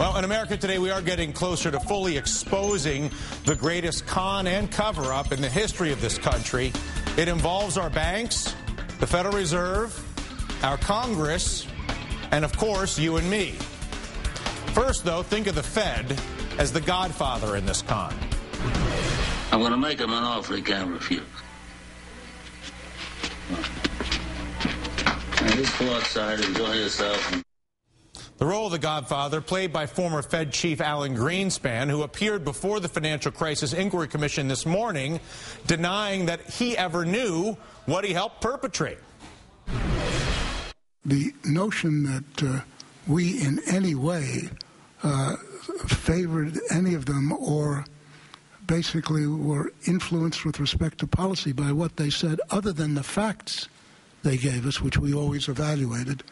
Well, in America today, we are getting closer to fully exposing the greatest con and cover-up in the history of this country. It involves our banks, the Federal Reserve, our Congress, and, of course, you and me. First, though, think of the Fed as the godfather in this con. I'm going to make him an offer he can't refuse. Now, just go outside, enjoy yourself. The role of the godfather, played by former Fed Chief Alan Greenspan, who appeared before the Financial Crisis Inquiry Commission this morning, denying that he ever knew what he helped perpetrate. The notion that we in any way favored any of them or basically were influenced with respect to policy by what they said, other than the facts they gave us, which we always evaluated,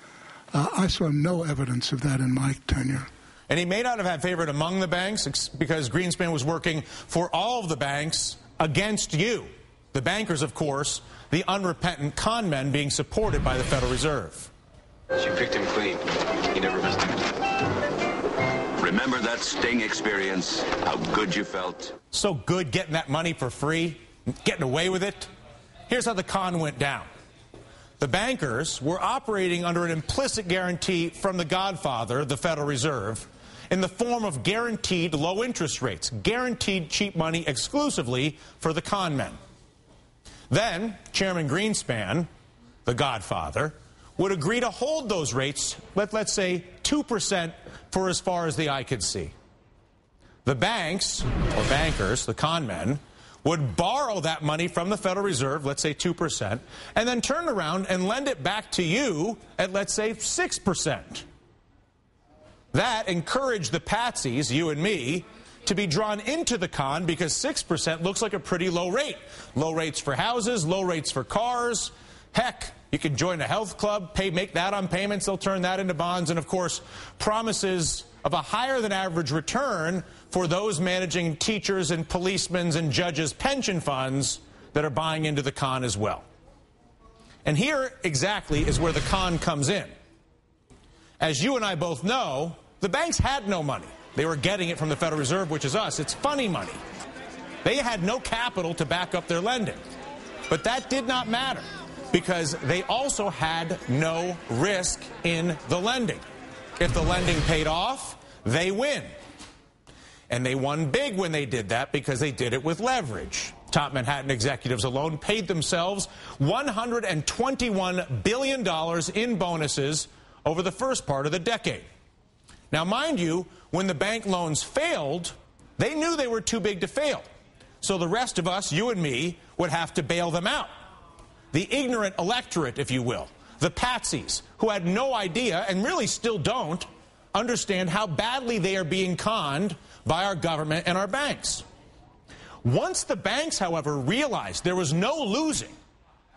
I saw no evidence of that in my tenure. And he may not have had favorite among the banks because Greenspan was working for all of the banks against you. The bankers, of course, the unrepentant con men being supported by the Federal Reserve. You picked him clean. He never missed it. Remember that sting experience, how good you felt? So good getting that money for free, getting away with it. Here's how the con went down. The bankers were operating under an implicit guarantee from the godfather, the Federal Reserve, in the form of guaranteed low interest rates, guaranteed cheap money exclusively for the con men. Then Chairman Greenspan, the godfather, would agree to hold those rates, let's say 2% for as far as the eye could see. The banks, or bankers, the con men, would borrow that money from the Federal Reserve, let's say 2%, and then turn around and lend it back to you at, let's say, 6%. That encouraged the patsies, you and me, to be drawn into the con because 6% looks like a pretty low rate. Low rates for houses, low rates for cars. Heck, you can join a health club, make that on payments, they'll turn that into bonds, and of course, promises of a higher than average return for those managing teachers and policemen's and judges' pension funds that are buying into the con as well. And here exactly is where the con comes in. As you and I both know, the banks had no money. They were getting it from the Federal Reserve, which is us. It's funny money. They had no capital to back up their lending. But that did not matter because they also had no risk in the lending. If the lending paid off, they win. And they won big when they did that because they did it with leverage. Top Manhattan executives alone paid themselves $121 billion in bonuses over the first part of the decade. Now, mind you, when the bank loans failed, they knew they were too big to fail. So the rest of us, you and me, would have to bail them out. The ignorant electorate, if you will. The patsies, who had no idea, and really still don't, understand how badly they are being conned by our government and our banks. Once the banks, however, realized there was no losing,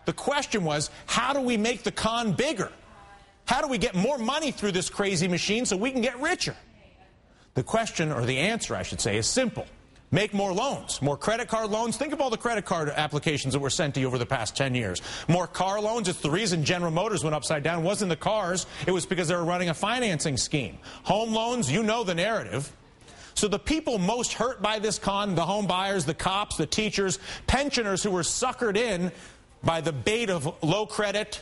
the question was, how do we make the con bigger? How do we get more money through this crazy machine so we can get richer? The question, or the answer, I should say, is simple. Make more loans, more credit card loans. Think of all the credit card applications that were sent to you over the past 10 years. More car loans. It's the reason General Motors went upside down. It wasn't the cars. It was because they were running a financing scheme. Home loans, you know the narrative. So the people most hurt by this con, the home buyers, the cops, the teachers, pensioners who were suckered in by the bait of low credit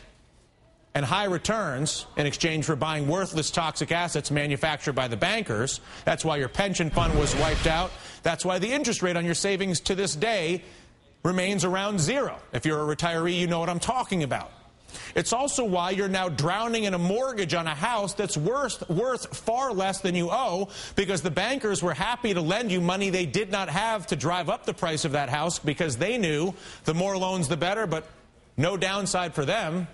and high returns in exchange for buying worthless toxic assets manufactured by the bankers. That's why your pension fund was wiped out. That's why the interest rate on your savings to this day remains around zero. If you're a retiree, you know what I'm talking about. It's also why you're now drowning in a mortgage on a house that's worth far less than you owe because the bankers were happy to lend you money they did not have to drive up the price of that house because they knew the more loans the better, but no downside for them.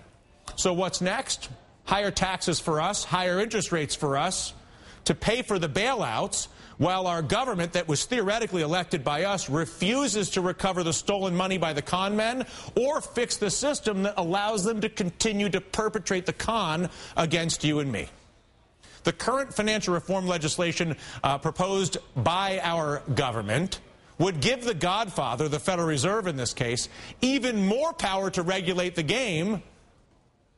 So what's next? Higher taxes for us, higher interest rates for us to pay for the bailouts while our government that was theoretically elected by us refuses to recover the stolen money by the con men or fix the system that allows them to continue to perpetrate the con against you and me. The current financial reform legislation proposed by our government would give the godfather, the Federal Reserve in this case, even more power to regulate the game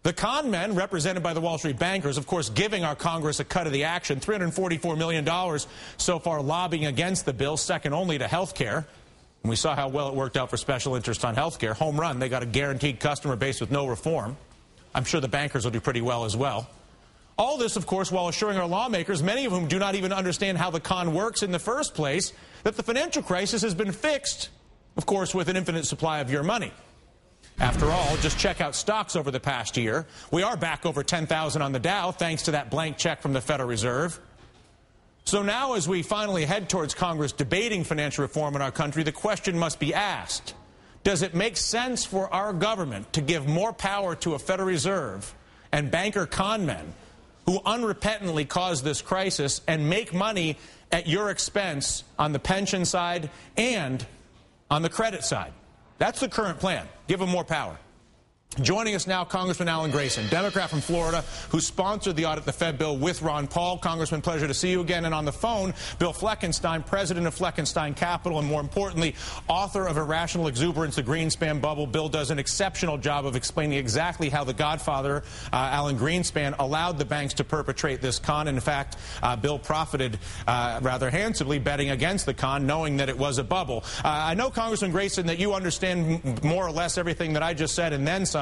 The con men, represented by the Wall Street bankers, of course, giving our Congress a cut of the action, $344 million so far lobbying against the bill, second only to health care. And we saw how well it worked out for special interest on health care. Home run. They got a guaranteed customer base with no reform. I'm sure the bankers will do pretty well as well. All this, of course, while assuring our lawmakers, many of whom do not even understand how the con works in the first place, that the financial crisis has been fixed, of course, with an infinite supply of your money. After all, just check out stocks over the past year. We are back over 10,000 on the Dow, thanks to that blank check from the Federal Reserve. So now, as we finally head towards Congress debating financial reform in our country, the question must be asked, does it make sense for our government to give more power to a Federal Reserve and banker con men who unrepentantly caused this crisis and make money at your expense on the pension side and on the credit side? That's the current plan. Give them more power. Joining us now, Congressman Alan Grayson, Democrat from Florida, who sponsored the audit the Fed bill with Ron Paul. Congressman, pleasure to see you again. And on the phone, Bill Fleckenstein, president of Fleckenstein Capital, and more importantly, author of Irrational Exuberance, The Greenspan Bubble. Bill does an exceptional job of explaining exactly how the godfather, Alan Greenspan, allowed the banks to perpetrate this con. In fact, Bill profited rather handsomely betting against the con, knowing that it was a bubble. I know, Congressman Grayson, that you understand more or less everything that I just said and then some.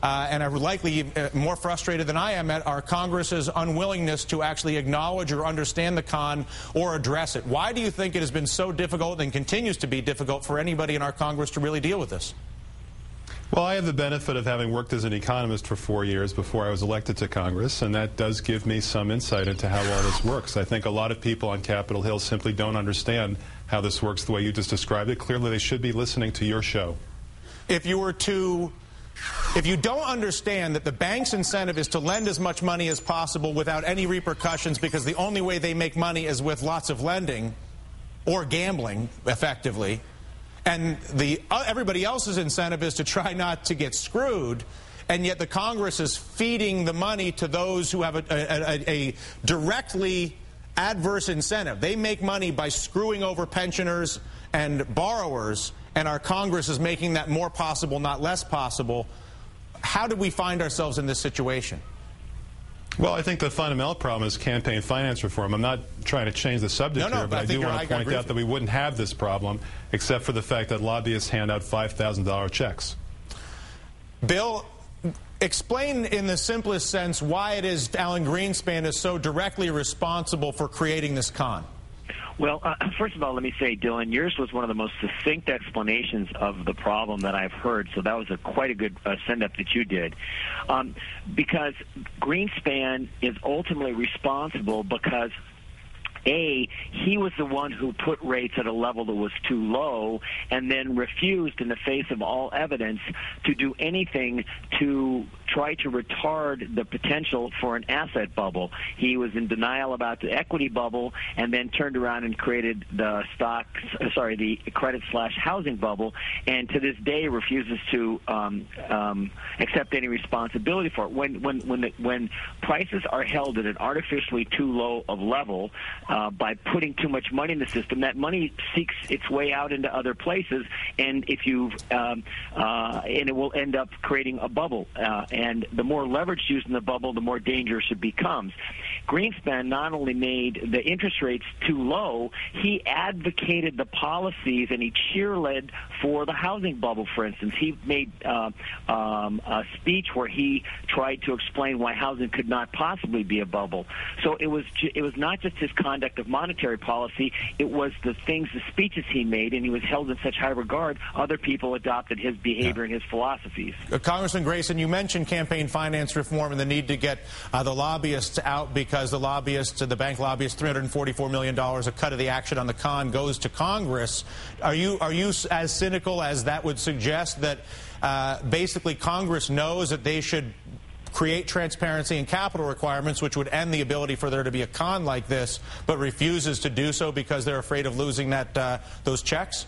And are likely more frustrated than I am at our Congress's unwillingness to actually acknowledge or understand the con or address it. Why do you think it has been so difficult and continues to be difficult for anybody in our Congress to really deal with this? Well, I have the benefit of having worked as an economist for 4 years before I was elected to Congress, and that does give me some insight into how all this works. I think a lot of people on Capitol Hill simply don't understand how this works the way you just described it. Clearly, they should be listening to your show. If you don't understand that the bank's incentive is to lend as much money as possible without any repercussions, because the only way they make money is with lots of lending or gambling, effectively, and everybody else's incentive is to try not to get screwed, and yet the Congress is feeding the money to those who have a directly adverse incentive. They make money by screwing over pensioners and borrowers, and our Congress is making that more possible, not less possible. How did we find ourselves in this situation? Well, I think the fundamental problem is campaign finance reform. I'm not trying to change the subject here, but I do want to point out that we wouldn't have this problem except for the fact that lobbyists hand out $5,000 checks. Bill, explain in the simplest sense why it is Alan Greenspan is so directly responsible for creating this con. Well, first of all, let me say, Dylan, yours was one of the most succinct explanations of the problem that I've heard, so that was quite a good send-up that you did. Because Greenspan is ultimately responsible because, A, he was the one who put rates at a level that was too low and then refused, in the face of all evidence, to do anything to try to retard the potential for an asset bubble. He was in denial about the equity bubble and then turned around and created the the credit/housing bubble, and to this day refuses to accept any responsibility for it. When prices are held at an artificially too low of level by putting too much money in the system, that money seeks its way out into other places, and if and it will end up creating a bubble. And the more leverage used in the bubble, the more dangerous it becomes. Greenspan not only made the interest rates too low, he advocated the policies and he cheerled for the housing bubble, for instance. He made a speech where he tried to explain why housing could not possibly be a bubble. So it was not just his conduct of monetary policy, it was the speeches he made, and he was held in such high regard, other people adopted his behavior and his philosophies. Congressman Grayson, you mentioned campaign finance reform and the need to get the lobbyists out because the bank lobbyists, $344 million, a cut of the action on the con goes to Congress. Are you as cynical as that would suggest, that basically Congress knows that they should create transparency and capital requirements, which would end the ability for there to be a con like this, but refuses to do so because they're afraid of losing those checks?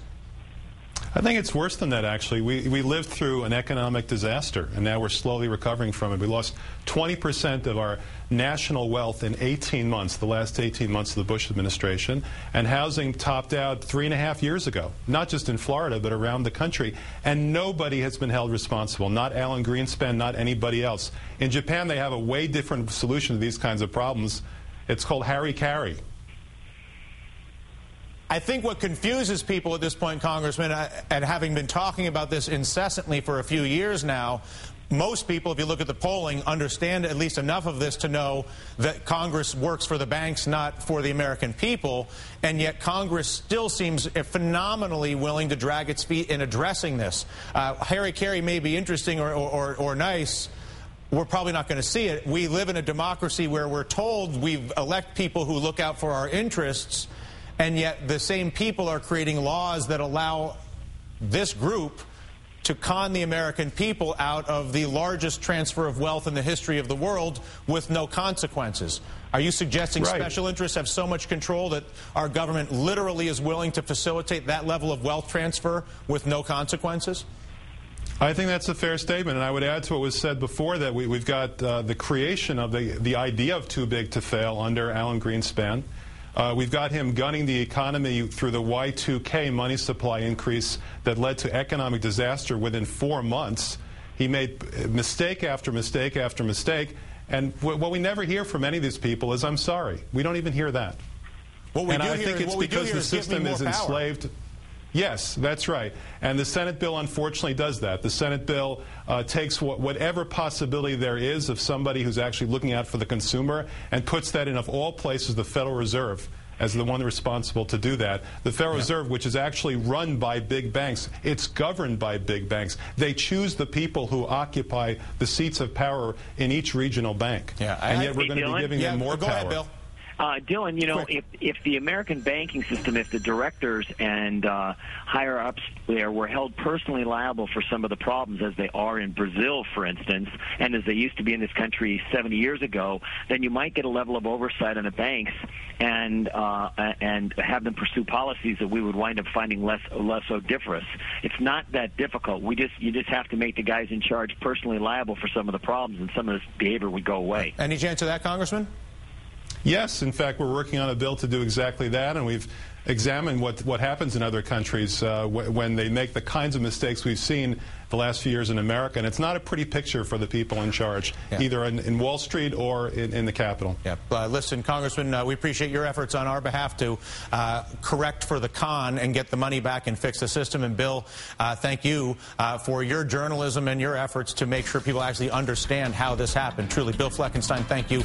I think it's worse than that, actually. We lived through an economic disaster, and now we're slowly recovering from it. We lost 20% of our national wealth in 18 months, the last 18 months of the Bush administration, and housing topped out 3.5 years ago, not just in Florida, but around the country, and nobody has been held responsible, not Alan Greenspan, not anybody else. In Japan, they have a way different solution to these kinds of problems. It's called Harry-Carry. I think what confuses people at this point, Congressman, and having been talking about this incessantly for a few years now, most people, if you look at the polling, understand at least enough of this to know that Congress works for the banks, not for the American people, and yet Congress still seems phenomenally willing to drag its feet in addressing this. Harry-Carry may be interesting or nice. We're probably not going to see it. We live in a democracy where we're told we elect people who look out for our interests, and yet the same people are creating laws that allow this group to con the American people out of the largest transfer of wealth in the history of the world with no consequences. Are you suggesting special interests have so much control that our government literally is willing to facilitate that level of wealth transfer with no consequences? I think that's a fair statement, and I would add to what was said before that we've got the creation of the idea of too big to fail under Alan Greenspan. We've got him gunning the economy through the Y2K money supply increase that led to economic disaster within 4 months. He made mistake after mistake after mistake. And what we never hear from any of these people is, I'm sorry. We don't even hear that. And I think it's because the system is enslaved. Yes, that's right. And the Senate bill, unfortunately, does that. The Senate bill takes whatever possibility there is of somebody who's actually looking out for the consumer and puts that in, of all places, the Federal Reserve as the one responsible to do that. The Federal Reserve, which is actually run by big banks, it's governed by big banks. They choose the people who occupy the seats of power in each regional bank. And yet we're going to be giving them more power. Go ahead, Bill. Dylan, you know, if the American banking system, if the directors and higher-ups there were held personally liable for some of the problems, as they are in Brazil, for instance, and as they used to be in this country 70 years ago, then you might get a level of oversight on the banks and have them pursue policies that we would wind up finding less odoriferous. It's not that difficult. You just have to make the guys in charge personally liable for some of the problems, and some of this behavior would go away. Any chance of that, Congressman? Yes, in fact, we're working on a bill to do exactly that, and we've examined what happens in other countries when they make the kinds of mistakes we've seen the last few years in America. And it's not a pretty picture for the people in charge, either in Wall Street or in the Capitol. Listen, Congressman, we appreciate your efforts on our behalf to correct for the con and get the money back and fix the system. And, Bill, thank you for your journalism and your efforts to make sure people actually understand how this happened. Truly, Bill Fleckenstein, thank you.